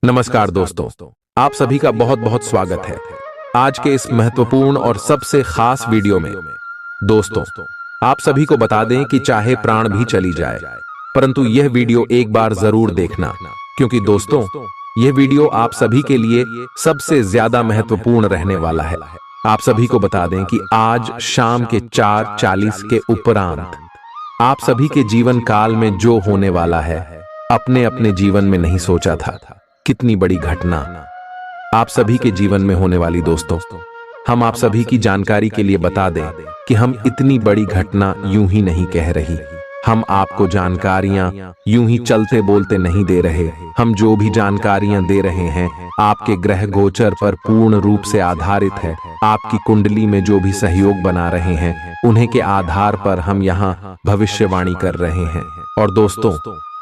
नमस्कार दोस्तों, आप सभी का बहुत बहुत स्वागत है आज के इस महत्वपूर्ण और सबसे खास वीडियो में। दोस्तों, आप सभी को बता दें कि चाहे प्राण भी चली जाए, परंतु यह वीडियो एक बार जरूर देखना, क्योंकि दोस्तों यह वीडियो आप सभी के लिए सबसे ज्यादा महत्वपूर्ण रहने वाला है। आप सभी को बता दें कि आज शाम के 4:40 के उपरांत आप सभी के जीवन काल में जो होने वाला है, अपने अपने जीवन में नहीं सोचा था। कितनी बड़ी घटना आप सभी के जीवन में होने वाली। दोस्तों, हम आप सभी की जानकारी के लिए बता दें कि हम इतनी बड़ी घटना यूं ही नहीं कह रही। हम आपको जानकारियां यूं ही चलते बोलते नहीं दे रहे। हम जो भी जानकारियां दे रहे हैं आपके ग्रह गोचर पर पूर्ण रूप से आधारित है। आपकी कुंडली में जो भी सहयोग बना रहे हैं उन्हीं के आधार पर हम यहाँ भविष्यवाणी कर रहे हैं। और दोस्तों,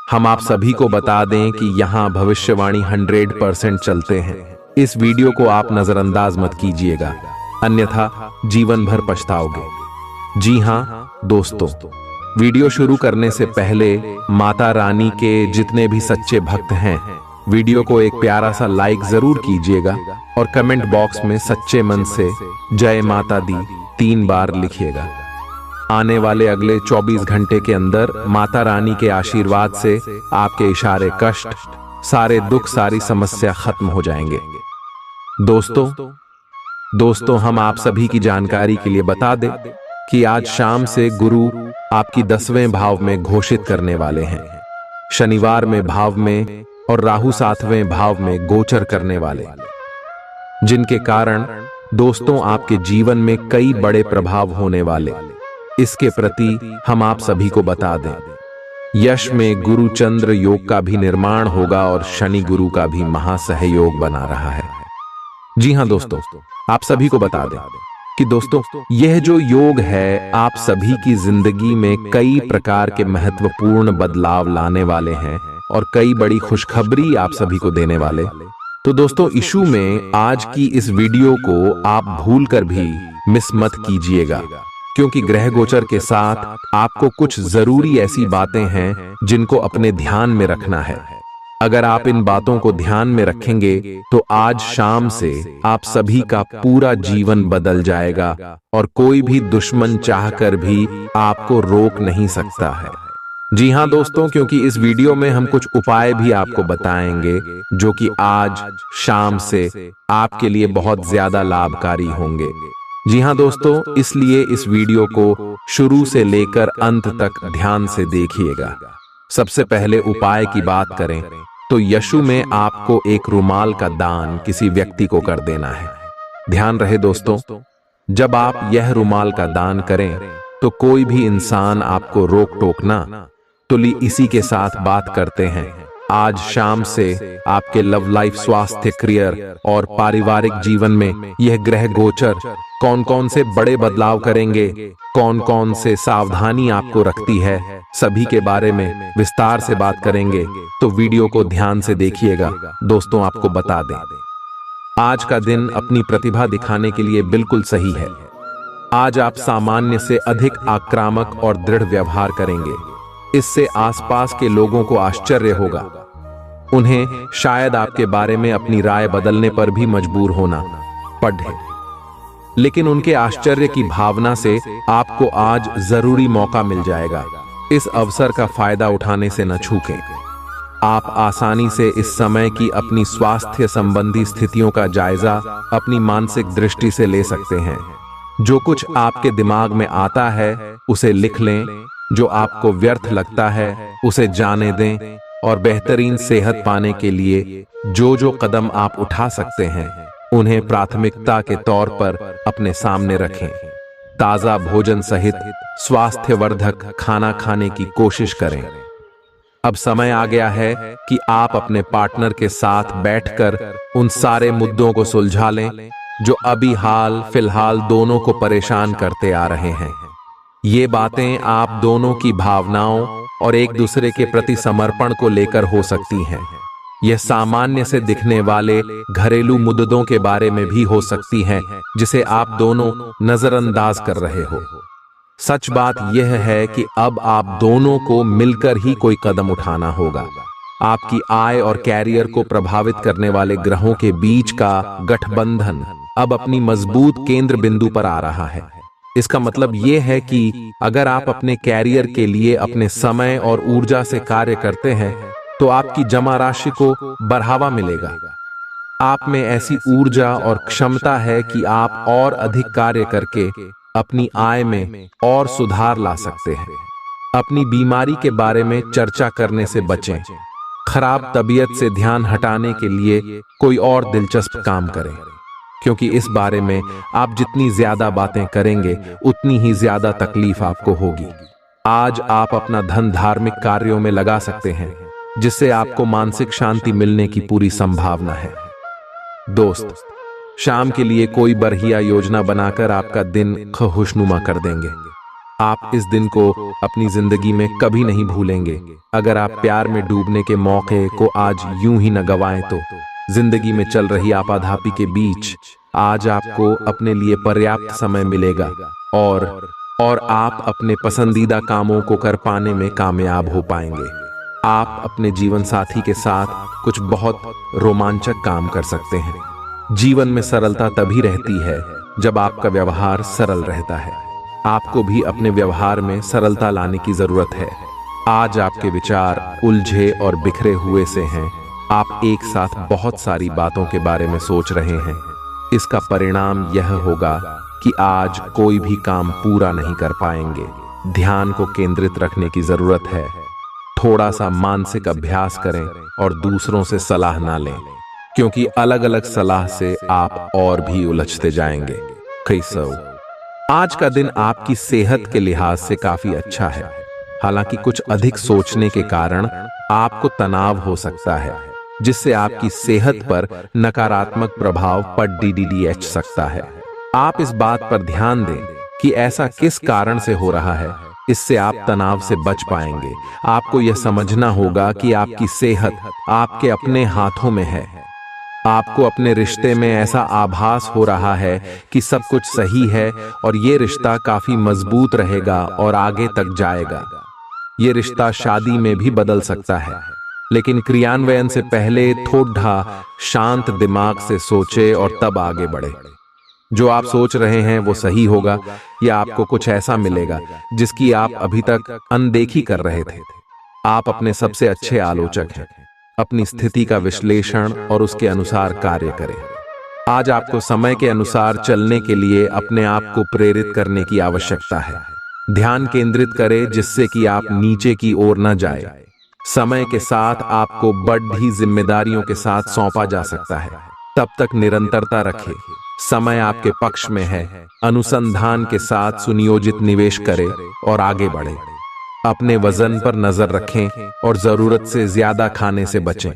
हम आप सभी को बता दें कि यहाँ भविष्यवाणी 100% चलते हैं। इस वीडियो को आप नजरअंदाज मत कीजिएगा, अन्यथा जीवन भर पछताओगे। जी हाँ दोस्तों, वीडियो शुरू करने से पहले माता रानी के जितने भी सच्चे भक्त हैं, वीडियो को एक प्यारा सा लाइक जरूर कीजिएगा और कमेंट बॉक्स में सच्चे मन से जय माता दी 3 बार लिखिएगा। आने वाले अगले 24 घंटे के अंदर माता रानी के आशीर्वाद से आपके इशारे कष्ट, सारे दुख, सारी समस्या खत्म हो जाएंगे। दोस्तों हम आप सभी की जानकारी के लिए बता दें कि आज शाम से गुरु आपकी 10वें भाव में घोषित करने वाले हैं। शनिवार में भाव में और राहु 7वें भाव में गोचर करने वाले, जिनके कारण दोस्तों आपके जीवन में कई बड़े प्रभाव होने वाले। इसके प्रति हम आप सभी को बता दें, यश में गुरु चंद्र योग का भी निर्माण होगा और शनि गुरु का भी महासहयोग बना रहा है। जी हां दोस्तों, आप सभी को बता दें कि दोस्तों यह जो योग है आप सभी की जिंदगी में कई प्रकार के महत्वपूर्ण बदलाव लाने वाले हैं और कई बड़ी खुशखबरी आप सभी को देने वाले। तो दोस्तों, इशू में आज की इस वीडियो को आप भूलकर भी मिस मत कीजिएगा, क्योंकि ग्रह गोचर के साथ आपको कुछ जरूरी ऐसी बातें हैं जिनको अपने ध्यान में रखना है। अगर आप इन बातों को ध्यान में रखेंगे तो आज शाम से आप सभी का पूरा जीवन बदल जाएगा और कोई भी दुश्मन चाहकर भी आपको रोक नहीं सकता है। जी हां दोस्तों, क्योंकि इस वीडियो में हम कुछ उपाय भी आपको बताएंगे जो कि आज शाम से आपके लिए बहुत ज्यादा लाभकारी होंगे। जी हां दोस्तों, इसलिए इस वीडियो को शुरू से लेकर अंत तक ध्यान से देखिएगा। सबसे पहले उपाय की बात करें तो यशु में आपको एक रुमाल का दान किसी व्यक्ति को कर देना है। ध्यान रहे दोस्तों, जब आप यह रुमाल का दान करें तो कोई भी इंसान आपको रोक टोक ना, तो इसी के साथ बात करते हैं। आज शाम से आपके लव लाइफ, स्वास्थ्य, करियर और पारिवारिक जीवन में यह ग्रह गोचर कौन कौन से बड़े बदलाव करेंगे, कौन कौन से सावधानी आपको रखती है, सभी के बारे में विस्तार से बात करेंगे। तो वीडियो को ध्यान से देखिएगा। दोस्तों, आपको बता दें, आज का दिन अपनी प्रतिभा दिखाने के लिए बिल्कुल सही है। आज आप सामान्य से अधिक आक्रामक और दृढ़ व्यवहार करेंगे। इससे आसपास के लोगों को आश्चर्य होगा। उन्हें शायद आपके बारे में अपनी राय बदलने पर भी मजबूर होना पड़े, लेकिन उनके आश्चर्य की भावना से आपको आज जरूरी मौका मिल जाएगा। इस अवसर का फायदा उठाने से न चूकें। आप आसानी से इस समय की अपनी स्वास्थ्य संबंधी स्थितियों का जायजा अपनी मानसिक दृष्टि से ले सकते हैं। जो कुछ आपके दिमाग में आता है उसे लिख लें, जो आपको व्यर्थ लगता है उसे जाने दें और बेहतरीन सेहत पाने के लिए जो कदम आप उठा सकते हैं उन्हें प्राथमिकता के तौर पर अपने सामने रखें। ताजा भोजन सहित स्वास्थ्यवर्धक खाना खाने की कोशिश करें। अब समय आ गया है कि आप अपने पार्टनर के साथ बैठकर उन सारे मुद्दों को सुलझा लें जो अभी हाल फिलहाल दोनों को परेशान करते आ रहे हैं। ये बातें आप दोनों की भावनाओं और एक दूसरे के प्रति समर्पण को लेकर हो सकती हैं। यह सामान्य से दिखने वाले घरेलू मुद्दों के बारे में भी हो सकती हैं जिसे आप दोनों नजरअंदाज कर रहे हो। सच बात यह है कि अब आप दोनों को मिलकर ही कोई कदम उठाना होगा। आपकी आय और कैरियर को प्रभावित करने वाले ग्रहों के बीच का गठबंधन अब अपनी मजबूत केंद्र बिंदु पर आ रहा है। इसका मतलब यह है कि अगर आप अपने कैरियर के लिए अपने समय और ऊर्जा से कार्य करते हैं तो आपकी जमा राशि को बढ़ावा मिलेगा। आप में ऐसी ऊर्जा और क्षमता है कि आप और अधिक कार्य करके अपनी आय में और सुधार ला सकते हैं। अपनी बीमारी के बारे में चर्चा करने से बचें। खराब तबीयत से ध्यान हटाने के लिए कोई और दिलचस्प काम करें, क्योंकि इस बारे में आप जितनी ज्यादा बातें करेंगे उतनी ही ज्यादा तकलीफ आपको होगी। आज आप अपना धन धार्मिक कार्यों में लगा सकते हैं, जिससे आपको मानसिक शांति मिलने की पूरी संभावना है। दोस्त, शाम के लिए कोई बढ़िया योजना बनाकर आपका दिन खुशनुमा कर देंगे। आप इस दिन को अपनी जिंदगी में कभी नहीं भूलेंगे। अगर आप प्यार में डूबने के मौके को आज यूं ही न गवाएं तो जिंदगी में चल रही आपाधापी के बीच आज आपको अपने लिए पर्याप्त समय मिलेगा और आप अपने पसंदीदा कामों को कर पाने में कामयाब हो पाएंगे। आप अपने जीवन साथी के साथ कुछ बहुत रोमांचक काम कर सकते हैं। जीवन में सरलता तभी रहती है जब आपका व्यवहार सरल रहता है। आपको भी अपने व्यवहार में सरलता लाने की जरूरत है। आज आपके विचार उलझे और बिखरे हुए से हैं। आप एक साथ बहुत सारी बातों के बारे में सोच रहे हैं। इसका परिणाम यह होगा कि आज कोई भी काम पूरा नहीं कर पाएंगे। ध्यान को केंद्रित रखने की जरूरत है। थोड़ा सा मानसिक अभ्यास करें और दूसरों से सलाह ना लें, क्योंकि अलग अलग सलाह से आप और भी उलझते जाएंगे। कैसो, आज का दिन आपकी सेहत के लिहाज से काफी अच्छा है। हालांकि कुछ अधिक सोचने के कारण आपको तनाव हो सकता है, जिससे आपकी सेहत पर नकारात्मक प्रभाव पड़ सकता है। आप इस बात पर ध्यान दें कि ऐसा किस कारण से हो रहा है। इससे आप तनाव से बच पाएंगे। आपको यह समझना होगा कि आपकी सेहत आपके अपने हाथों में है। आपको अपने रिश्ते में ऐसा आभास हो रहा है कि सब कुछ सही है और ये रिश्ता काफी मजबूत रहेगा और आगे तक जाएगा। ये रिश्ता शादी में भी बदल सकता है, लेकिन क्रियान्वयन से पहले थोड़ा शांत दिमाग से सोचे और तब आगे बढ़े। जो आप सोच रहे हैं वो सही होगा या आपको कुछ ऐसा मिलेगा जिसकी आप अभी तक अनदेखी कर रहे थे। आप अपने सबसे अच्छे आलोचक हैं। अपनी स्थिति का विश्लेषण और उसके अनुसार कार्य करें। आज आपको समय के अनुसार चलने के लिए अपने आप को प्रेरित करने की आवश्यकता है। ध्यान केंद्रित करें जिससे कि आप नीचे की ओर न जाए। समय के साथ आपको बढ़ी जिम्मेदारियों के साथ सौंपा जा सकता है। तब तक निरंतरता रखें। समय आपके पक्ष में है। अनुसंधान के साथ सुनियोजित निवेश करें और आगे बढ़ें। अपने वजन पर नजर रखें और जरूरत से ज्यादा खाने से बचें।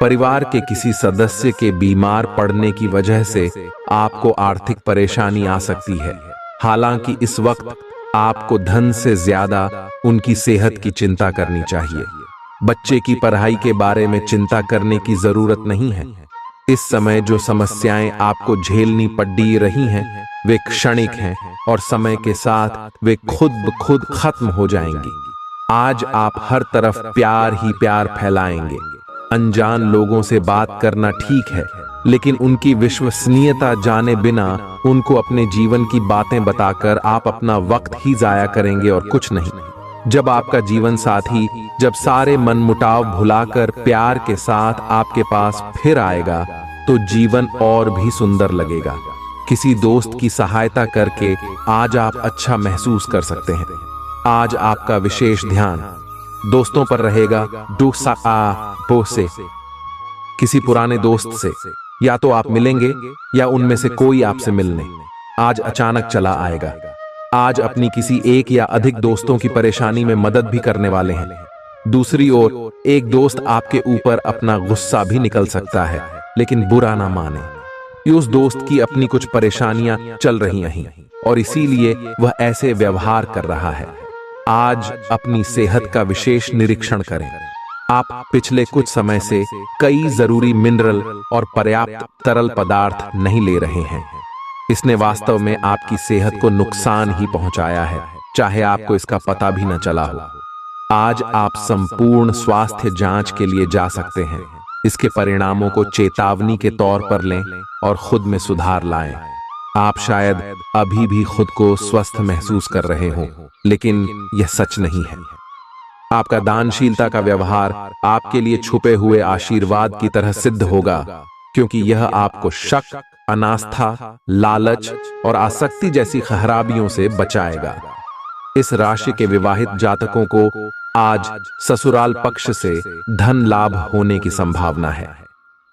परिवार के किसी सदस्य के बीमार पड़ने की वजह से आपको आर्थिक परेशानी आ सकती है। हालांकि इस वक्त आपको धन से ज्यादा उनकी सेहत की चिंता करनी चाहिए। बच्चे की पढ़ाई के बारे में चिंता करने की जरूरत नहीं है। इस समय जो समस्याएं आपको झेलनी पड़ रही हैं, वे क्षणिक हैं और समय के साथ वे खुद ब खुद खत्म हो जाएंगी। आज आप हर तरफ प्यार ही प्यार फैलाएंगे। अनजान लोगों से बात करना ठीक है, लेकिन उनकी विश्वसनीयता जाने बिना उनको अपने जीवन की बातें बताकर आप अपना वक्त ही जाया करेंगे और कुछ नहीं। जब आपका जीवन साथी जब सारे मनमुटाव भुलाकर प्यार के साथ आपके पास फिर आएगा तो जीवन और भी सुंदर लगेगा। किसी दोस्त की सहायता करके आज आप अच्छा महसूस कर सकते हैं। आज आपका विशेष ध्यान दोस्तों पर रहेगा। से किसी पुराने दोस्त से या तो आप मिलेंगे या उनमें से कोई आपसे मिलने आज अचानक चला आएगा। आज अपनी किसी एक या अधिक दोस्तों की परेशानी में मदद भी करने वाले हैं। दूसरी ओर एक दोस्त आपके ऊपर अपना गुस्सा भी निकल सकता है, लेकिन बुरा ना माने। उस दोस्त की अपनी कुछ परेशानियां चल रही हैं और इसीलिए वह ऐसे व्यवहार कर रहा है। आज अपनी सेहत का विशेष निरीक्षण करें। आप पिछले कुछ समय से कई जरूरी मिनरल और पर्याप्त तरल पदार्थ नहीं ले रहे हैं। इसने वास्तव में आपकी सेहत को नुकसान ही पहुंचाया है, चाहे आपको इसका पता भी न चला हो। आज आप संपूर्ण स्वास्थ्य जांच के लिए जा सकते हैं। इसके परिणामों को चेतावनी के तौर पर लें और खुद में सुधार लाएं। आप शायद अभी भी खुद को स्वस्थ महसूस कर रहे हों, लेकिन यह सच नहीं है। आपका दानशीलता का व्यवहार आपके लिए छुपे हुए आशीर्वाद की तरह सिद्ध होगा, क्योंकि यह आपको शक, अनास्था, लालच और आसक्ति जैसी खराबियों से बचाएगा। इस राशि के विवाहित जातकों को आज ससुराल पक्ष से धन लाभ होने की संभावना है।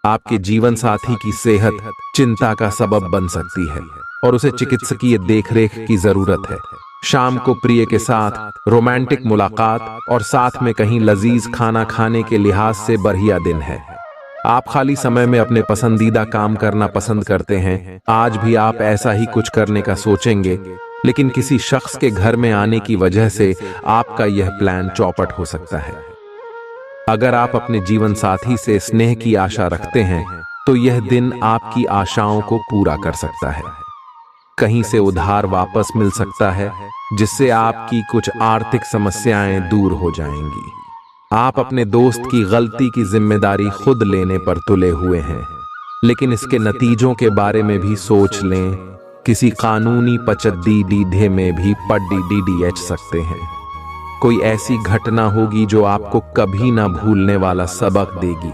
आपके जीवन साथी की सेहत चिंता का सबब बन सकती है और उसे चिकित्सकीय देखरेख की जरूरत है। शाम को प्रिय के साथ रोमांटिक मुलाकात और साथ में कहीं लजीज खाना खाने के लिहाज से बढ़िया दिन है। आप खाली समय में अपने पसंदीदा काम करना पसंद करते हैं। आज भी आप ऐसा ही कुछ करने का सोचेंगे, लेकिन किसी शख्स के घर में आने की वजह से आपका यह प्लान चौपट हो सकता है। अगर आप अपने जीवन साथी से स्नेह की आशा रखते हैं, तो यह दिन आपकी आशाओं को पूरा कर सकता है। कहीं से उधार वापस मिल सकता है, जिससे आपकी कुछ आर्थिक समस्याएं दूर हो जाएंगी। आप अपने दोस्त की गलती की जिम्मेदारी खुद लेने पर तुले हुए हैं, लेकिन इसके नतीजों के बारे में भी सोच लें। किसी कानूनी पचद्दीडीढे में भी पड्डीडीडीएच सकते हैं। कोई ऐसी घटना होगी जो आपको कभी ना भूलने वाला सबक देगी।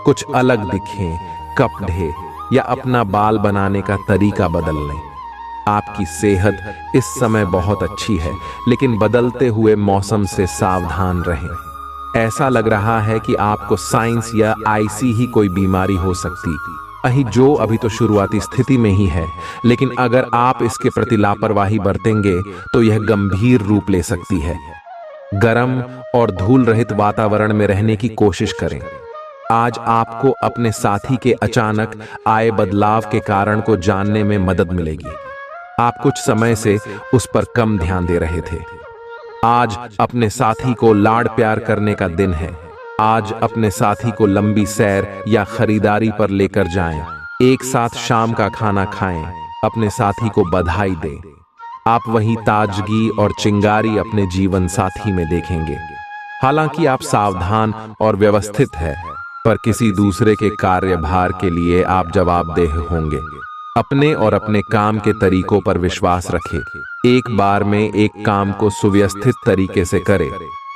कुछ अलग दिखें, कपड़े या अपना बाल बनाने का तरीका बदल लें। आपकी सेहत इस समय बहुत अच्छी है, लेकिन बदलते हुए मौसम से सावधान रहें। ऐसा लग रहा है कि आपको साइंस या आईसी ही कोई बीमारी हो सकती जो अभी तो शुरुआती स्थिति में ही है, लेकिन अगर आप इसके प्रति लापरवाही बरतेंगे तो यह गंभीर रूप ले सकती है। गर्म और धूल रहित वातावरण में रहने की कोशिश करें। आज आपको अपने साथी के अचानक आए बदलाव के कारण को जानने में मदद मिलेगी। आप कुछ समय से उस पर कम ध्यान दे रहे थे। आज अपने साथी को लाड़ प्यार करने का दिन है। आज अपने साथी को लंबी सैर या खरीदारी पर लेकर जाएं। एक साथ शाम का खाना खाएं। अपने साथी को बधाई दें। आप वही ताजगी और चिंगारी अपने जीवन साथी में देखेंगे। हालांकि आप सावधान और व्यवस्थित हैं, पर किसी दूसरे के कार्यभार के लिए आप जवाबदेह होंगे। अपने और अपने काम के तरीकों पर विश्वास रखें। एक बार में एक काम को सुव्यवस्थित तरीके से करें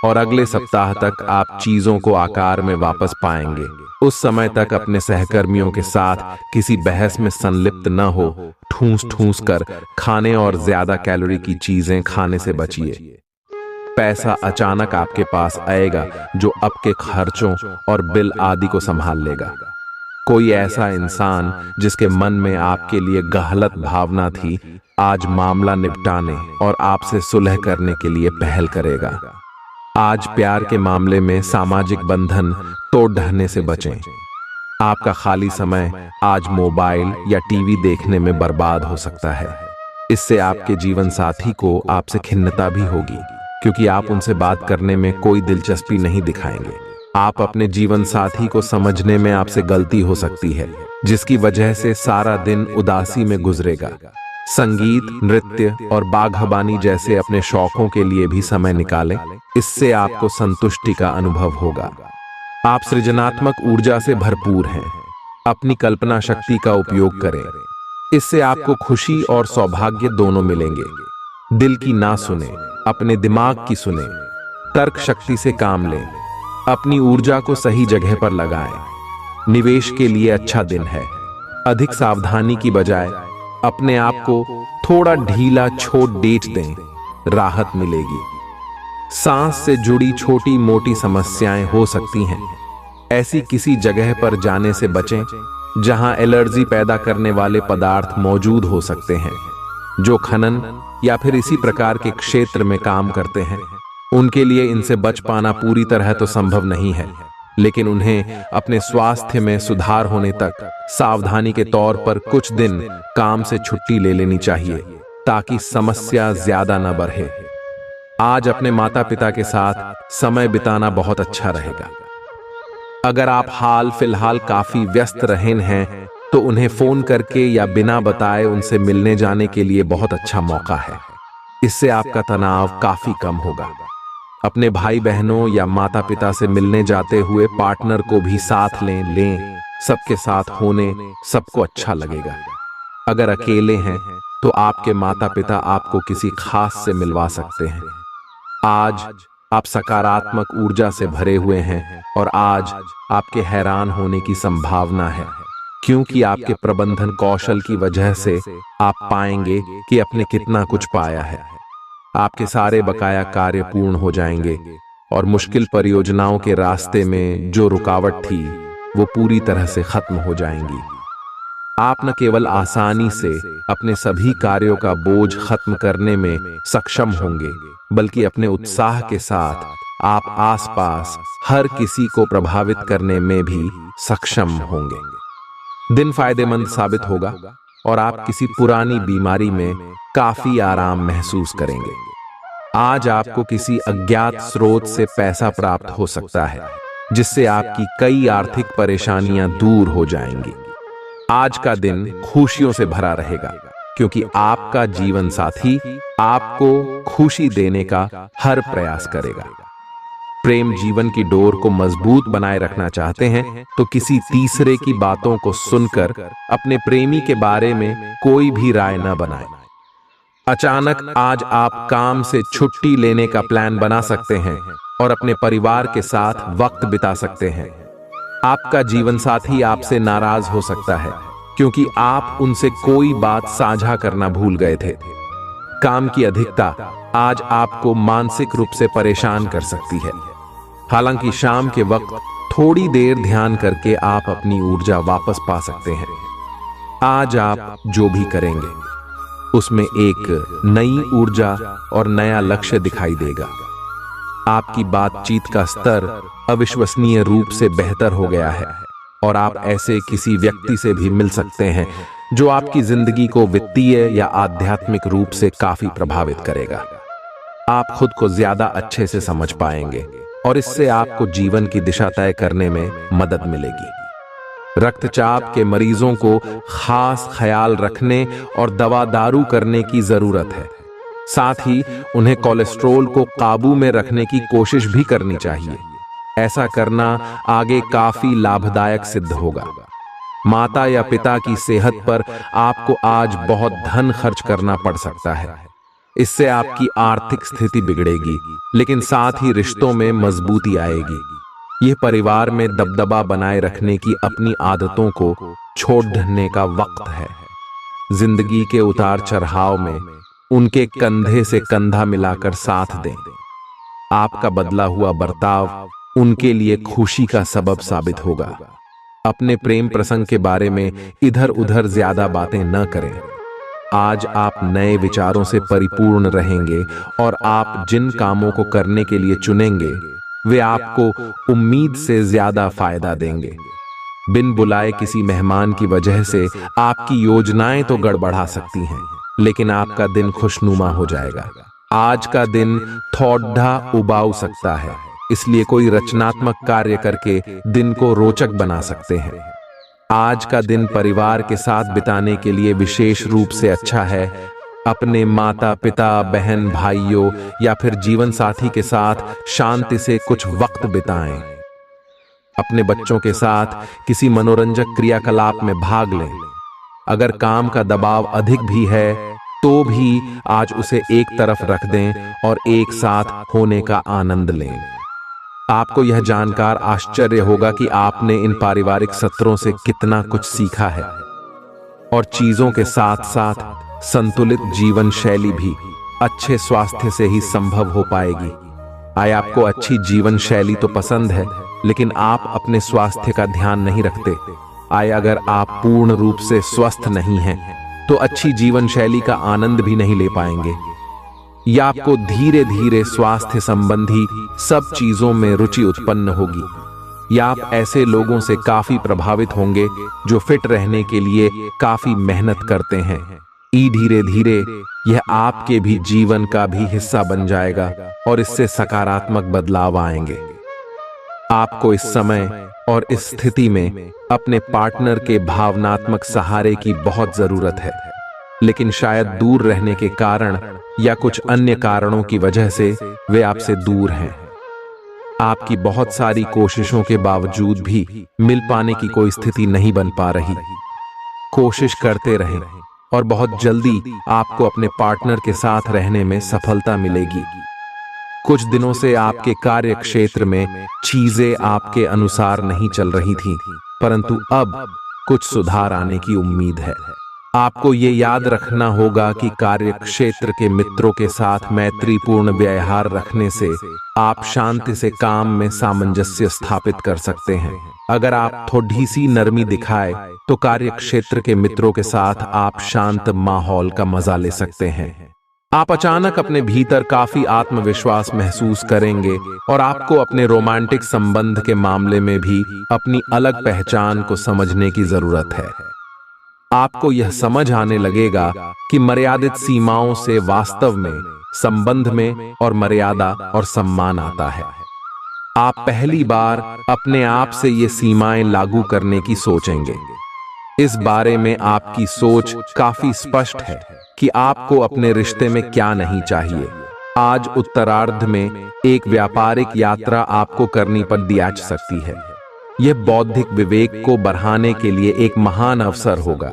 और अगले सप्ताह तक आप चीजों को आकार में वापस पाएंगे। उस समय तक अपने सहकर्मियों के साथ किसी बहस में संलिप्त न हो। ठूस ठूस कर खाने और ज्यादा कैलोरी की चीजें खाने से बचिए। पैसा अचानक आपके पास आएगा जो आपके खर्चों और बिल आदि को संभाल लेगा। कोई ऐसा इंसान जिसके मन में आपके लिए गलत भावना थी, आज मामला निपटाने और आपसे सुलह करने के लिए पहल करेगा। आज प्यार के मामले में सामाजिक बंधन तोड़ ढहने से बचें। आपका खाली समय आज मोबाइल या टीवी देखने में बर्बाद हो सकता है। इससे आपके जीवन साथी को आपसे खिन्नता भी होगी, क्योंकि आप उनसे बात करने में कोई दिलचस्पी नहीं दिखाएंगे। आप अपने जीवन साथी को समझने में आपसे गलती हो सकती है, जिसकी वजह से सारा दिन उदासी में गुजरेगा। संगीत, नृत्य और बागबानी जैसे अपने शौकों के लिए भी समय निकालें। इससे आपको संतुष्टि का अनुभव होगा। आप सृजनात्मक ऊर्जा से भरपूर हैं। अपनी कल्पना शक्ति का उपयोग करें। इससे आपको खुशी और सौभाग्य दोनों मिलेंगे। दिल की ना सुने, अपने दिमाग की सुने। तर्क शक्ति से काम लें। अपनी ऊर्जा को सही जगह पर लगाएं। निवेश के लिए अच्छा दिन है। अधिक सावधानी की बजाय अपने आप को थोड़ा ढीला छोड़ डेट दें, राहत मिलेगी। सांस से जुड़ी छोटी मोटी समस्याएं हो सकती हैं। ऐसी किसी जगह पर जाने से बचें जहां एलर्जी पैदा करने वाले पदार्थ मौजूद हो सकते हैं। जो खनन या फिर इसी प्रकार के क्षेत्र में काम करते हैं, उनके लिए इनसे बच पाना पूरी तरह तो संभव नहीं है, लेकिन उन्हें अपने स्वास्थ्य में सुधार होने तक सावधानी के तौर पर कुछ दिन काम से छुट्टी ले लेनी चाहिए, ताकि समस्या ज्यादा न बढ़े। आज अपने माता पिता के साथ समय बिताना बहुत अच्छा रहेगा। अगर आप हाल फिलहाल काफी व्यस्त रहे हैं, तो उन्हें फोन करके या बिना बताए उनसे मिलने जाने के लिए बहुत अच्छा मौका है। इससे आपका तनाव काफी कम होगा। अपने भाई बहनों या माता पिता से मिलने जाते हुए पार्टनर को भी साथ लें। सबके साथ होने सबको अच्छा लगेगा। अगर अकेले हैं तो आपके माता पिता आपको किसी खास से मिलवा सकते हैं। आज आप सकारात्मक ऊर्जा से भरे हुए हैं और आज आपके हैरान होने की संभावना है, क्योंकि आपके प्रबंधन कौशल की वजह से आप पाएंगे कि आपने कितना कुछ पाया है। आपके सारे बकाया कार्य पूर्ण हो जाएंगे और मुश्किल परियोजनाओं के रास्ते में जो रुकावट थी वो पूरी तरह से खत्म हो जाएंगी। आप न केवल आसानी से अपने सभी कार्यों का बोझ खत्म करने में सक्षम होंगे, बल्कि अपने उत्साह के साथ आप आसपास हर किसी को प्रभावित करने में भी सक्षम होंगे। दिन फायदेमंद साबित होगा और आप किसी पुरानी बीमारी में काफी आराम महसूस करेंगे। आज आपको किसी अज्ञात स्रोत से पैसा प्राप्त हो सकता है, जिससे आपकी कई आर्थिक परेशानियां दूर हो जाएंगी। आज का दिन खुशियों से भरा रहेगा, क्योंकि आपका जीवन साथी आपको खुशी देने का हर प्रयास करेगा। प्रेम जीवन की डोर को मजबूत बनाए रखना चाहते हैं तो किसी तीसरे की बातों को सुनकर अपने प्रेमी के बारे में कोई भी राय न बनाएं। अचानक आज आप काम से छुट्टी लेने का प्लान बना सकते हैं और अपने परिवार के साथ वक्त बिता सकते हैं। आपका जीवन साथी आपसे नाराज हो सकता है, क्योंकि आप उनसे कोई बात साझा करना भूल गए थे। काम की अधिकता आज आपको मानसिक रूप से परेशान कर सकती है। हालांकि शाम के वक्त थोड़ी देर ध्यान करके आप अपनी ऊर्जा वापस पा सकते हैं। आज आप जो भी करेंगे उसमें एक नई ऊर्जा और नया लक्ष्य दिखाई देगा। आपकी बातचीत का स्तर अविश्वसनीय रूप से बेहतर हो गया है और आप ऐसे किसी व्यक्ति से भी मिल सकते हैं जो आपकी जिंदगी को वित्तीय या आध्यात्मिक रूप से काफी प्रभावित करेगा। आप खुद को ज्यादा अच्छे से समझ पाएंगे और इससे आपको जीवन की दिशा तय करने में मदद मिलेगी। रक्तचाप के मरीजों को खास ख्याल रखने और दवा दारू करने की जरूरत है। साथ ही उन्हें कोलेस्ट्रॉल को काबू में रखने की कोशिश भी करनी चाहिए। ऐसा करना आगे काफी लाभदायक सिद्ध होगा। माता या पिता की सेहत पर आपको आज बहुत धन खर्च करना पड़ सकता है। इससे आपकी आर्थिक स्थिति बिगड़ेगी, लेकिन साथ ही रिश्तों में मजबूती आएगी। यह परिवार में दबदबा बनाए रखने की अपनी आदतों को छोड़ने का वक्त है। जिंदगी के उतार चढ़ाव में उनके कंधे से कंधा मिलाकर साथ दें। आपका बदला हुआ बर्ताव उनके लिए खुशी का सबब साबित होगा। अपने प्रेम प्रसंग के बारे में इधर उधर ज्यादा बातें न करें। आज आप नए विचारों से परिपूर्ण रहेंगे और आप जिन कामों को करने के लिए चुनेंगे वे आपको उम्मीद से ज्यादा फायदा देंगे। बिन बुलाए किसी मेहमान की वजह से आपकी योजनाएं तो गड़बड़ा सकती हैं, लेकिन आपका दिन खुशनुमा हो जाएगा। आज का दिन थोड़ा उबाऊ सकता है, इसलिए कोई रचनात्मक कार्य करके दिन को रोचक बना सकते हैं। आज का दिन परिवार के साथ बिताने के लिए विशेष रूप से अच्छा है। अपने माता पिता, बहन भाइयों या फिर जीवन साथी के साथ शांति से कुछ वक्त बिताएं। अपने बच्चों के साथ किसी मनोरंजक क्रियाकलाप में भाग लें। अगर काम का दबाव अधिक भी है तो भी आज उसे एक तरफ रख दें और एक साथ होने का आनंद लें। आपको यह जानकर आश्चर्य होगा कि आपने इन पारिवारिक सत्रों से कितना कुछ सीखा है और चीजों के साथ साथ संतुलित जीवन शैली भी अच्छे स्वास्थ्य से ही संभव हो पाएगी। आय आपको अच्छी जीवन शैली तो पसंद है, लेकिन आप अपने स्वास्थ्य का ध्यान नहीं रखते। आय अगर आप पूर्ण रूप से स्वस्थ नहीं हैं तो अच्छी जीवन शैली का आनंद भी नहीं ले पाएंगे। या आपको धीरे धीरे स्वास्थ्य संबंधी सब चीजों में रुचि उत्पन्न होगी, या आप ऐसे लोगों से काफी प्रभावित होंगे जो फिट रहने के लिए काफी मेहनत करते हैं। धीरे धीरे यह आपके भी जीवन का भी हिस्सा बन जाएगा और इससे सकारात्मक बदलाव आएंगे। आपको इस समय और इस स्थिति में अपने पार्टनर के भावनात्मक सहारे की बहुत जरूरत है। लेकिन शायद दूर रहने के कारण या कुछ अन्य कारणों की वजह से वे आपसे दूर हैं। आपकी बहुत सारी कोशिशों के बावजूद भी मिल पाने की कोई स्थिति नहीं बन पा रही। कोशिश करते रहें और बहुत जल्दी आपको अपने पार्टनर के साथ रहने में सफलता मिलेगी। कुछ दिनों से आपके कार्य क्षेत्र में चीजें आपके अनुसार नहीं चल रही थीं, परंतु अब कुछ सुधार आने की उम्मीद है। आपको ये याद रखना होगा कि कार्य क्षेत्र के मित्रों के साथ मैत्रीपूर्ण व्यवहार रखने से आप शांति से काम में सामंजस्य स्थापित कर सकते हैं। अगर आप थोड़ी सी नरमी दिखाए तो कार्य क्षेत्र के मित्रों के साथ आप शांत माहौल का मजा ले सकते हैं। आप अचानक अपने भीतर काफी आत्मविश्वास महसूस करेंगे और आपको अपने रोमांटिक संबंध के मामले में भी अपनी अलग पहचान को समझने की जरूरत है। आपको यह समझ आने लगेगा कि मर्यादित सीमाओं से वास्तव में संबंध में और मर्यादा और सम्मान आता है। आप पहली बार अपने आप से ये सीमाएं लागू करने की सोचेंगे। इस बारे में आपकी सोच काफी स्पष्ट है कि आपको अपने रिश्ते में क्या नहीं चाहिए। आज उत्तरार्ध में एक व्यापारिक यात्रा आपको करनी पड़ जा सकती है। यह बौद्धिक विवेक को बढ़ाने के लिए एक महान अवसर होगा।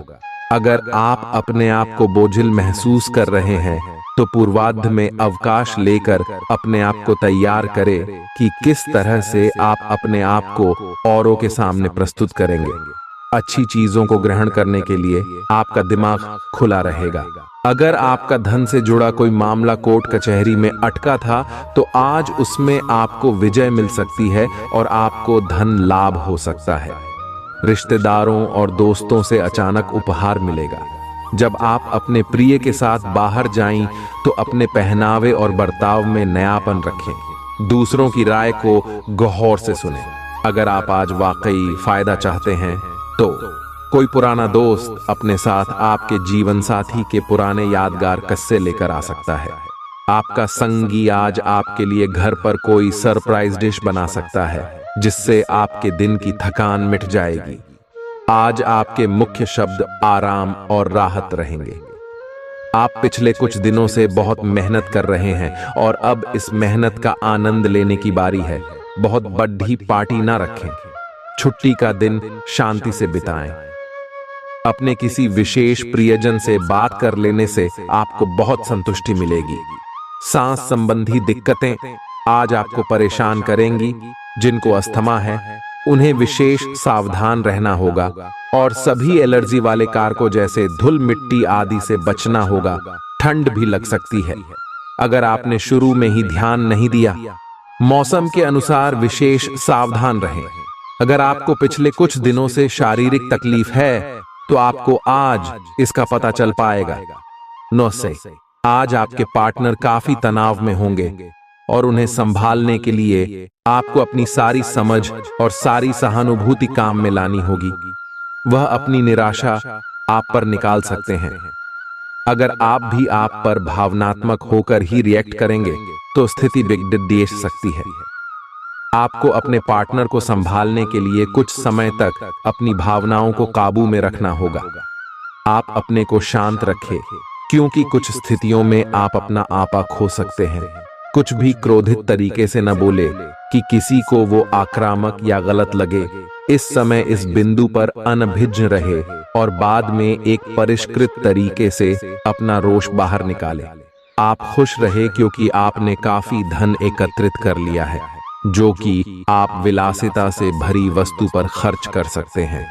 अगर आप अपने आप को बोझिल महसूस कर रहे हैं तो पूर्वार्ध में अवकाश लेकर अपने आप को तैयार करें कि किस तरह से आप अपने आप को औरों के सामने प्रस्तुत करेंगे। अच्छी चीजों को ग्रहण करने के लिए आपका दिमाग खुला रहेगा। अगर आपका धन से जुड़ा कोई मामला कोर्ट कचहरी में अटका था तो आज उसमें आपको विजय मिल सकती है और आपको धन लाभ हो सकता है। रिश्तेदारों और दोस्तों से अचानक उपहार मिलेगा। जब आप अपने प्रिय के साथ बाहर जाएं तो अपने पहनावे और बर्ताव में नयापन रखें। दूसरों की राय को गौर से सुनें। अगर आप आज वाकई फायदा चाहते हैं तो कोई पुराना दोस्त अपने साथ आपके जीवन साथी के पुराने यादगार किस्से लेकर आ सकता है। आपका संगी आज आपके लिए घर पर कोई सरप्राइज डिश बना सकता है जिससे आपके दिन की थकान मिट जाएगी। आज आपके मुख्य शब्द आराम और राहत रहेंगे। आप पिछले कुछ दिनों से बहुत मेहनत कर रहे हैं और अब इस मेहनत का आनंद लेने की बारी है। बहुत बड़ी पार्टी ना रखें। छुट्टी का दिन शांति से बिताएं। अपने किसी विशेष प्रियजन से बात कर लेने से आपको बहुत संतुष्टि मिलेगी। सांस संबंधी दिक्कतें आज आपको परेशान करेंगी। जिनको अस्थमा है उन्हें विशेष सावधान रहना होगा और सभी एलर्जी वाले कारकों जैसे धूल मिट्टी आदि से बचना होगा। ठंड भी लग सकती है। अगर आपने शुरू में ही ध्यान नहीं दिया, मौसम के अनुसार विशेष सावधान रहें। अगर आपको पिछले कुछ दिनों से शारीरिक तकलीफ है तो आपको आज इसका पता चल पाएगा। 9 से आज आपके पार्टनर काफी तनाव में होंगे और उन्हें संभालने के लिए आपको अपनी सारी समझ और सारी सहानुभूति काम में लानी होगी। वह अपनी निराशा आप पर निकाल सकते हैं। अगर आप भी आप पर भावनात्मक होकर ही रिएक्ट करेंगे तो स्थिति बिगड़ सकती है। आपको अपने पार्टनर को संभालने के लिए कुछ समय तक अपनी भावनाओं को काबू में रखना होगा। आप अपने को शांत रखें क्योंकि कुछ स्थितियों में आप अपना आपा खो सकते हैं। कुछ भी क्रोधित तरीके से न बोले कि किसी को वो आक्रामक या गलत लगे। इस समय इस बिंदु पर अनभिज्ञ रहे और बाद में एक परिष्कृत तरीके से अपना रोष बाहर निकाले। आप खुश रहे क्योंकि आपने काफी धन एकत्रित कर लिया है जो कि आप विलासिता से भरी वस्तु पर खर्च कर सकते हैं।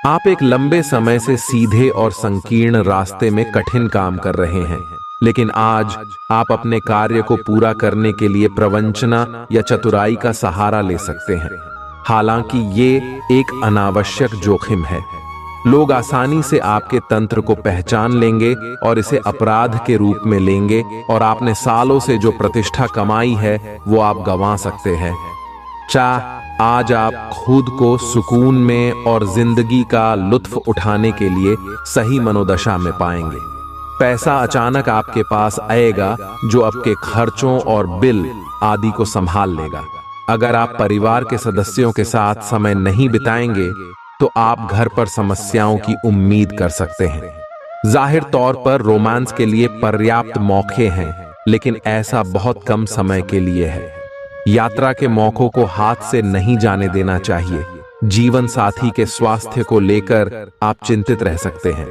आप एक लंबे समय से सीधे और संकीर्ण रास्ते में कठिन काम कर रहे हैं, लेकिन आज आप अपने कार्य को पूरा करने के लिए प्रवंचना या चतुराई का सहारा ले सकते हैं। हालांकि ये एक अनावश्यक जोखिम है। लोग आसानी से आपके तंत्र को पहचान लेंगे और इसे अपराध के रूप में लेंगे और आपने सालों से जो प्रतिष्ठा कमाई है वो आप गंवा सकते हैं। आज आप खुद को सुकून में और जिंदगी का लुत्फ उठाने के लिए सही मनोदशा में पाएंगे। पैसा अचानक आपके पास आएगा जो आपके खर्चों और बिल आदि को संभाल लेगा। अगर आप परिवार के सदस्यों के साथ समय नहीं बिताएंगे तो आप घर पर समस्याओं की उम्मीद कर सकते हैं। जाहिर तौर पर रोमांस के लिए पर्याप्त मौके हैं, लेकिन ऐसा बहुत कम समय के लिए है। यात्रा के मौकों को हाथ से नहीं जाने देना चाहिए। जीवन साथी के स्वास्थ्य को लेकर आप चिंतित रह सकते हैं।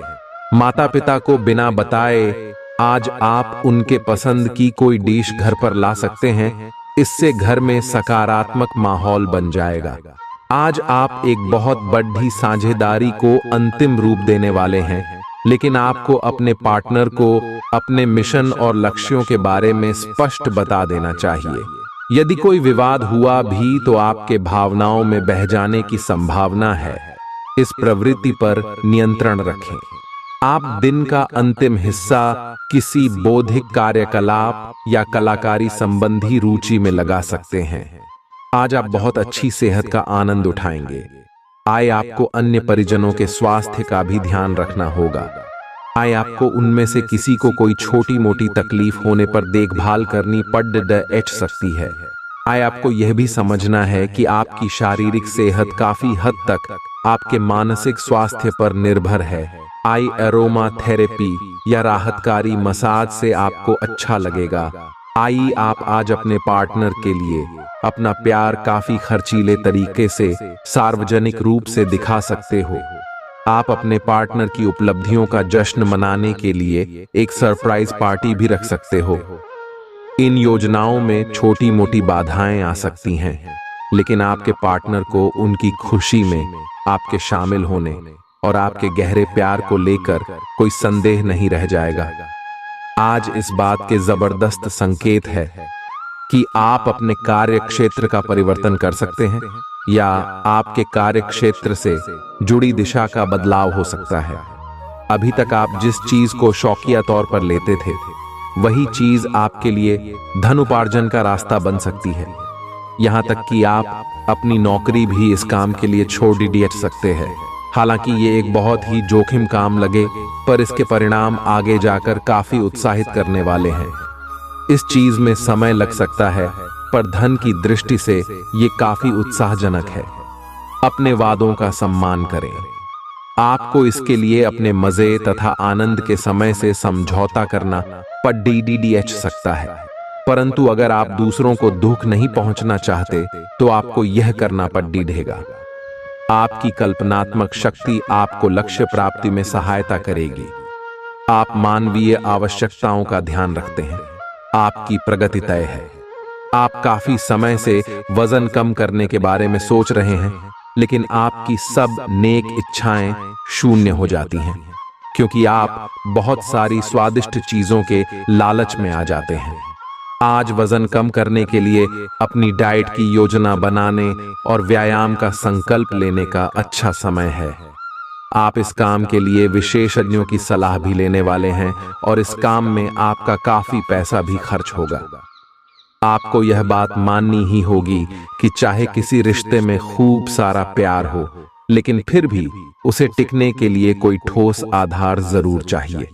माता पिता को बिना बताए आज आप उनके पसंद की कोई डिश घर पर ला सकते हैं। इससे घर में सकारात्मक माहौल बन जाएगा। आज आप एक बहुत बड़ी साझेदारी को अंतिम रूप देने वाले हैं, लेकिन आपको अपने पार्टनर को अपने मिशन और लक्ष्यों के बारे में स्पष्ट बता देना चाहिए। यदि कोई विवाद हुआ भी तो आपके भावनाओं में बह जाने की संभावना है। इस प्रवृत्ति पर नियंत्रण रखें। आप दिन का अंतिम हिस्सा किसी बौद्धिक कार्यकलाप या कलाकारी संबंधी रुचि में लगा सकते हैं। आज आप बहुत अच्छी सेहत का आनंद उठाएंगे। आपको अन्य परिजनों के स्वास्थ्य का भी ध्यान रखना होगा। आपको उनमें से किसी को कोई छोटी मोटी तकलीफ होने पर देखभाल करनी पड़ सकती है। आपको यह भी समझना है कि आपकी शारीरिक सेहत काफी हद तक आपके मानसिक स्वास्थ्य पर निर्भर है। एरोमा थेरेपी या राहतकारी मसाज से आपको अच्छा लगेगा। आप आज अपने पार्टनर के लिए अपना प्यार काफी खर्चीले तरीके से सार्वजनिक रूप से दिखा सकते हो। आप अपने पार्टनर की उपलब्धियों का जश्न मनाने के लिए एक सरप्राइज पार्टी भी रख सकते हो। इन योजनाओं में छोटी मोटी बाधाएं आ सकती हैं, लेकिन आपके पार्टनर को उनकी खुशी में आपके शामिल होने और आपके गहरे प्यार को लेकर कोई संदेह नहीं रह जाएगा। आज इस बात के जबरदस्त संकेत है कि आप अपने कार्य क्षेत्र का परिवर्तन कर सकते हैं या आपके कार्य क्षेत्र से जुड़ी दिशा का बदलाव हो सकता है। अभी तक आप जिस चीज को शौकिया तौर पर लेते थे, वही चीज आपके लिए धन उपार्जन का रास्ता बन सकती है। यहां तक कि आप अपनी नौकरी भी इस काम के लिए छोड़ सकते हैं। हालांकि ये एक बहुत ही जोखिम काम लगे, पर इसके परिणाम आगे जाकर काफी उत्साहित करने वाले हैं। इस चीज में समय लग सकता है, पर धन की दृष्टि से ये काफी उत्साहजनक है। अपने वादों का सम्मान करें। आपको इसके लिए अपने मजे तथा आनंद के समय से समझौता करना पड़ सकता है, परंतु अगर आप दूसरों को दुख नहीं पहुंचना चाहते तो आपको यह करना पड़ेगा। आपकी कल्पनात्मक शक्ति आपको लक्ष्य प्राप्ति में सहायता करेगी। आप मानवीय आवश्यकताओं का ध्यान रखते हैं। आपकी प्रगति तय है। आप काफी समय से वजन कम करने के बारे में सोच रहे हैं, लेकिन आपकी सब नेक इच्छाएं शून्य हो जाती हैं, क्योंकि आप बहुत सारी स्वादिष्ट चीजों के लालच में आ जाते हैं। आज वजन कम करने के लिए अपनी डाइट की योजना बनाने और व्यायाम का संकल्प लेने का अच्छा समय है। आप इस काम के लिए विशेषज्ञों की सलाह भी लेने वाले हैं और इस काम में आपका काफी पैसा भी खर्च होगा। आपको यह बात माननी ही होगी कि चाहे किसी रिश्ते में खूब सारा प्यार हो, लेकिन फिर भी उसे टिकने के लिए कोई ठोस आधार जरूर चाहिए।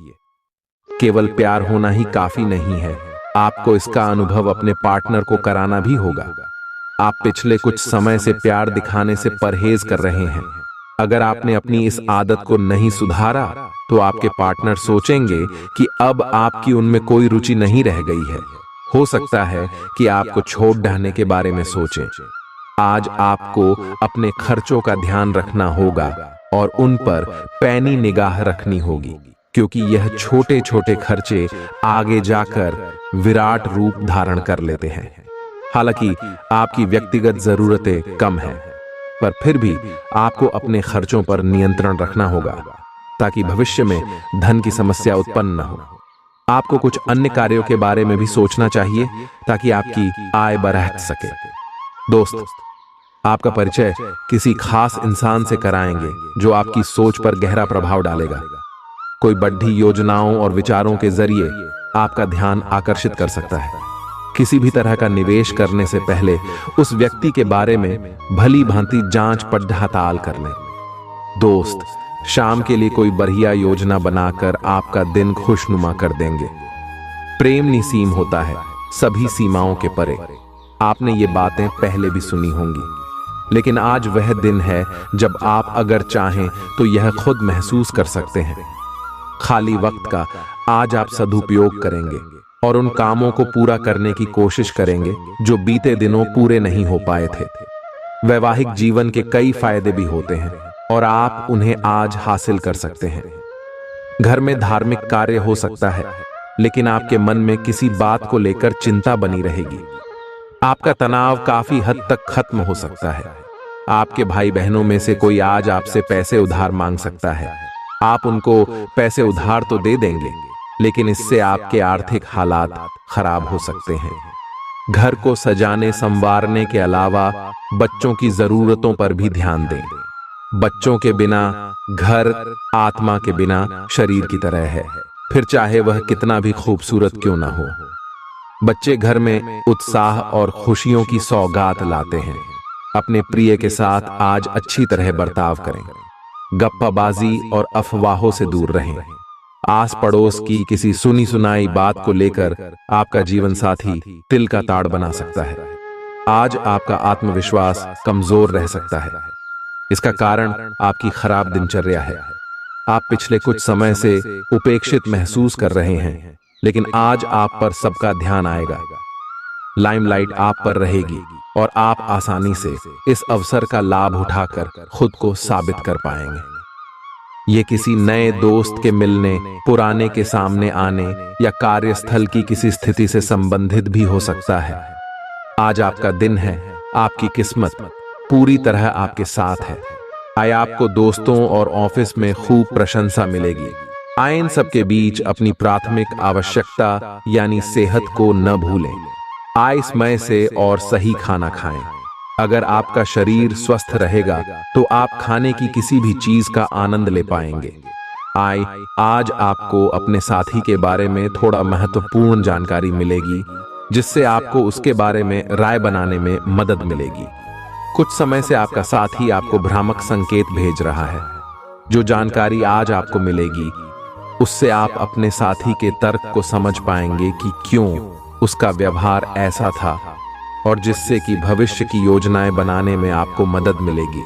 केवल प्यार होना ही काफी नहीं है, आपको इसका अनुभव अपने पार्टनर को कराना भी होगा। आप पिछले कुछ समय से प्यार दिखाने से परहेज कर रहे हैं। अगर आपने अपनी इस आदत को नहीं सुधारा तो आपके पार्टनर सोचेंगे कि अब आपकी उनमें कोई रुचि नहीं रह गई है। हो सकता है कि आपको छोड़ डालने के बारे में सोचें। आज आपको अपने खर्चों का ध्यान रखना होगा और उन पर पैनी निगाह रखनी होगी, क्योंकि यह छोटे छोटे खर्चे आगे जाकर विराट रूप धारण कर लेते हैं। हालांकि आपकी व्यक्तिगत जरूरतें कम हैं, पर फिर भी आपको अपने खर्चों पर नियंत्रण रखना होगा ताकि भविष्य में धन की समस्या उत्पन्न न हो। आपको कुछ अन्य कार्यों के बारे में भी सोचना चाहिए ताकि आपकी आय बढ़ सके। दोस्त, आपका परिचय किसी खास इंसान से कराएंगे जो आपकी सोच पर गहरा प्रभाव डालेगा। कोई बड़ी योजनाओं और विचारों के जरिए आपका ध्यान आकर्षित कर सकता है। किसी भी तरह का निवेश करने से पहले उस व्यक्ति के बारे में भली भांति जांच पड़ताल कर लें। दोस्त, शाम के लिए कोई बढ़िया योजना बनाकर आपका दिन खुशनुमा कर देंगे। प्रेम निसीम होता है, सभी सीमाओं के परे। आपने ये बातें पहले भी सुनी होंगी, लेकिन आज वह दिन है जब आप अगर चाहें तो यह खुद महसूस कर सकते हैं। खाली वक्त का आज आप सदुपयोग करेंगे और उन कामों को पूरा करने की कोशिश करेंगे जो बीते दिनों पूरे नहीं हो पाए थे। वैवाहिक जीवन के कई फायदे भी होते हैं और आप उन्हें आज हासिल कर सकते हैं। घर में धार्मिक कार्य हो सकता है, लेकिन आपके मन में किसी बात को लेकर चिंता बनी रहेगी। आपका तनाव काफी हद तक खत्म हो सकता है। आपके भाई बहनों में से कोई आज आपसे पैसे उधार मांग सकता है। आप उनको पैसे उधार तो दे देंगे, लेकिन इससे आपके आर्थिक हालात खराब हो सकते हैं। घर को सजाने संवारने के अलावा बच्चों की जरूरतों पर भी ध्यान दें। बच्चों के बिना घर आत्मा के बिना शरीर की तरह है, फिर चाहे वह कितना भी खूबसूरत क्यों ना हो। बच्चे घर में उत्साह और खुशियों की सौगात लाते हैं। अपने प्रिय के साथ आज अच्छी तरह बर्ताव करें। गप्पाबाजी और अफवाहों से दूर रहें। आस पड़ोस की किसी सुनी सुनाई बात को लेकर आपका जीवन साथी तिल का ताड़ बना सकता है। आज आपका आत्मविश्वास कमजोर रह सकता है। इसका कारण आपकी खराब दिनचर्या है। आप पिछले कुछ समय से उपेक्षित महसूस कर रहे हैं, लेकिन आज आप पर सबका ध्यान आएगा। लाइमलाइट आप पर रहेगी और आप आसानी से इस अवसर का लाभ उठाकर खुद को साबित कर पाएंगे। ये किसी नए दोस्त के मिलने, पुराने के सामने आने या कार्यस्थल की किसी स्थिति से संबंधित भी हो सकता है। आज आपका दिन है। आपकी किस्मत पूरी तरह आपके साथ है। आए आपको दोस्तों और ऑफिस में खूब प्रशंसा मिलेगी। आए इन सबके बीच अपनी प्राथमिक आवश्यकता यानी सेहत को न भूलें। आए समय से और सही खाना खाएं। अगर आपका शरीर स्वस्थ रहेगा तो आप खाने की किसी भी चीज का आनंद ले पाएंगे। आज आपको अपने साथी के बारे में थोड़ा महत्वपूर्ण जानकारी मिलेगी, जिससे आपको उसके बारे में राय बनाने में मदद मिलेगी। कुछ समय से आपका साथी आपको भ्रामक संकेत भेज रहा है। जो जानकारी आज आपको मिलेगी, उससे आप अपने साथी के तर्क को समझ पाएंगे कि क्यों उसका व्यवहार ऐसा था, और जिससे कि भविष्य की योजनाएं बनाने में आपको मदद मिलेगी।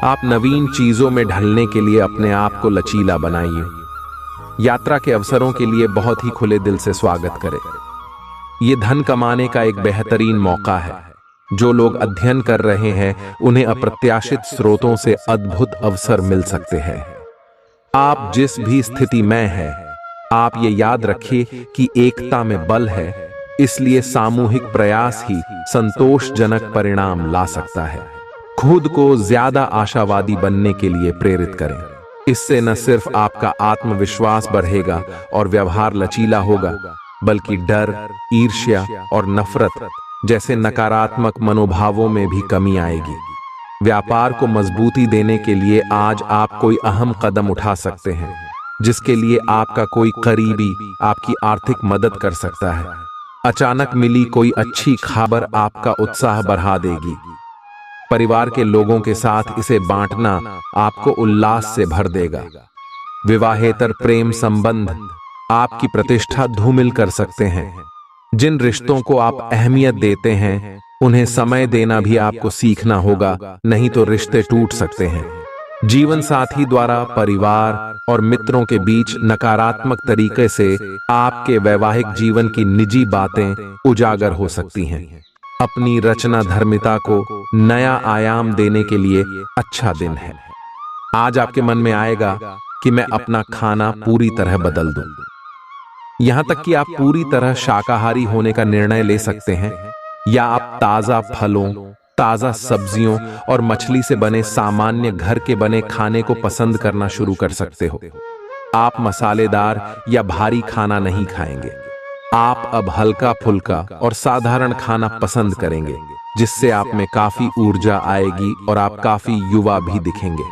आप नवीन चीजों में ढलने के लिए अपने आप को लचीला बनाइए। यात्रा के अवसरों के लिए बहुत ही खुले दिल से स्वागत करें। ये धन कमाने का एक बेहतरीन मौका है। जो लोग अध्ययन कर रहे हैं, उन्हें अप्रत्याशित स्रोतों से अद्भुत अवसर मिल सकते हैं। आप जिस भी स्थिति में हैं, आप ये याद रखिए कि एकता में बल है, इसलिए सामूहिक प्रयास ही संतोषजनक परिणाम ला सकता है। खुद को ज्यादा आशावादी बनने के लिए प्रेरित करें। इससे न सिर्फ आपका आत्मविश्वास बढ़ेगा और व्यवहार लचीला होगा, बल्कि डर, ईर्ष्या और नफरत जैसे नकारात्मक मनोभावों में भी कमी आएगी। व्यापार को मजबूती देने के लिए आज आप कोई अहम कदम उठा सकते हैं, जिसके लिए आपका कोई करीबी आपकी आर्थिक मदद कर सकता है। अचानक मिली कोई अच्छी खबर आपका उत्साह बढ़ा देगी। परिवार के लोगों के साथ इसे बांटना आपको उल्लास से भर देगा। विवाहेतर प्रेम संबंध आपकी प्रतिष्ठा धूमिल कर सकते हैं। जिन रिश्तों को आप अहमियत देते हैं, उन्हें समय देना भी आपको सीखना होगा, नहीं तो रिश्ते टूट सकते हैं। जीवन साथी द्वारा परिवार और मित्रों के बीच नकारात्मक तरीके से आपके वैवाहिक जीवन की निजी बातें उजागर हो सकती हैं। अपनी रचना धर्मिता को नया आयाम देने के लिए अच्छा दिन है। आज आपके मन में आएगा कि मैं अपना खाना पूरी तरह बदल दूं। यहां तक कि आप पूरी तरह शाकाहारी होने का निर्णय ले सकते हैं, या आप ताजा फलों, ताजा सब्जियों और मछली से बने सामान्य घर के बने खाने को पसंद करना शुरू कर सकते हो। आप मसालेदार या भारी खाना नहीं खाएंगे। आप अब हल्का फुल्का और साधारण खाना पसंद करेंगे, जिससे आप में काफी ऊर्जा आएगी और आप काफी युवा भी दिखेंगे।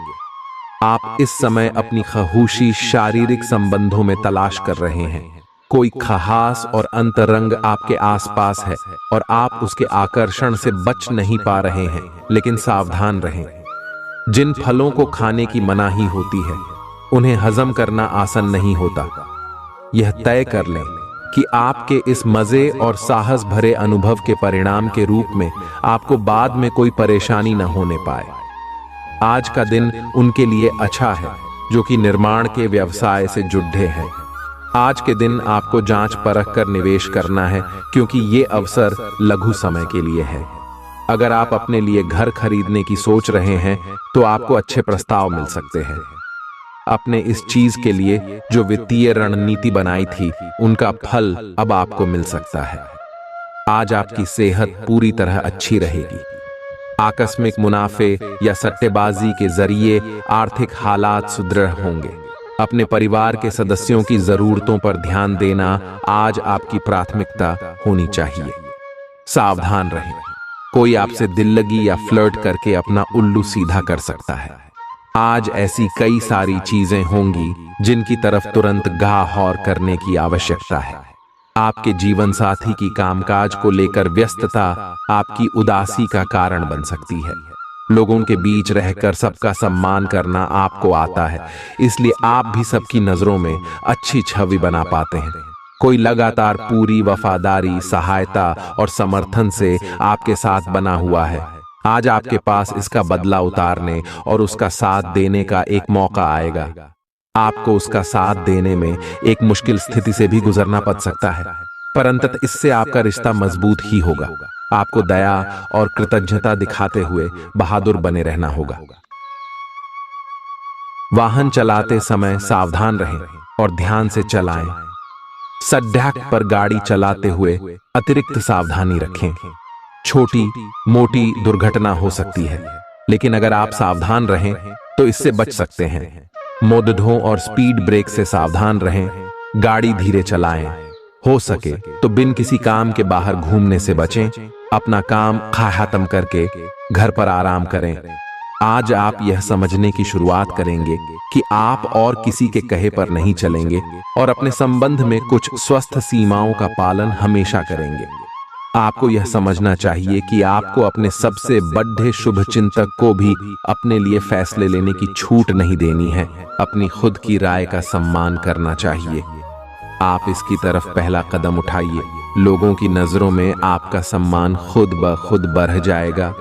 आप इस समय अपनी खहूशी शारीरिक संबंधों में तलाश कर रहे हैं। कोई खास और अंतरंग आपके आसपास है और आप उसके आकर्षण से बच नहीं पा रहे हैं, लेकिन सावधान रहें। जिन फलों को खाने की मनाही होती है, उन्हें हजम करना आसान नहीं होता। यह तय कर लें कि आपके इस मजे और साहस भरे अनुभव के परिणाम के रूप में आपको बाद में कोई परेशानी न होने पाए। आज का दिन उनके लिए अच्छा है। जो कि निर्माण के व्यवसाय से जुड़े हैं। आज के दिन आपको जांच परख कर निवेश करना है, क्योंकि ये अवसर लघु समय के लिए है। अगर आप अपने लिए घर खरीदने की सोच रहे हैं तो आपको अच्छे प्रस्ताव मिल सकते हैं। अपने इस चीज के लिए जो वित्तीय रणनीति बनाई थी, उनका फल अब आपको मिल सकता है। आज आपकी सेहत पूरी तरह अच्छी रहेगी। आकस्मिक मुनाफे या सट्टेबाजी के जरिए आर्थिक हालात सुदृढ़ होंगे। अपने परिवार के सदस्यों की जरूरतों पर ध्यान देना आज आपकी प्राथमिकता होनी चाहिए। सावधान रहें, कोई आपसे दिल लगी या फ्लर्ट करके अपना उल्लू सीधा कर सकता है। आज ऐसी कई सारी चीजें होंगी जिनकी तरफ तुरंत गौर करने की आवश्यकता है। आपके जीवन साथी की कामकाज को लेकर व्यस्तता आपकी उदासी का कारण बन सकती है। लोगों के बीच रहकर सबका सम्मान करना आपको आता है, इसलिए आप भी सबकी नजरों में अच्छी छवि बना पाते हैं। कोई लगातार पूरी वफादारी, सहायता और समर्थन से आपके साथ बना हुआ है। आज आपके पास इसका बदला उतारने और उसका साथ देने का एक मौका आएगा। आपको उसका साथ देने में एक मुश्किल स्थिति से भी गुजरना पड़ सकता है, पर अंततः इससे आपका रिश्ता मजबूत ही होगा। आपको दया और कृतज्ञता दिखाते हुए बहादुर बने रहना होगा। वाहन चलाते समय सावधान रहें और ध्यान से चलाएं। सड़क पर गाड़ी चलाते हुए अतिरिक्त सावधानी रखें। छोटी मोटी दुर्घटना हो सकती है, लेकिन अगर आप सावधान रहें तो इससे बच सकते हैं। मोड़ों और स्पीड ब्रेक से सावधान रहें। गाड़ी धीरे चलाएं। हो सके तो बिन किसी काम के बाहर घूमने से बचें। अपना काम खत्म करके घर पर आराम करें। आज आप यह समझने की शुरुआत करेंगे कि आप और किसी के कहे पर नहीं चलेंगे और अपने संबंध में कुछ स्वस्थ सीमाओं का पालन हमेशा करेंगे। आपको यह समझना चाहिए कि आपको अपने सबसे बड़े शुभ चिंतक को भी अपने लिए फैसले लेने की छूट नहीं देनी है। अपनी खुद की राय का सम्मान करना चाहिए। आप इसकी तरफ पहला कदम उठाइए। लोगों की नजरों में आपका सम्मान खुद ब खुद बढ़ जाएगा।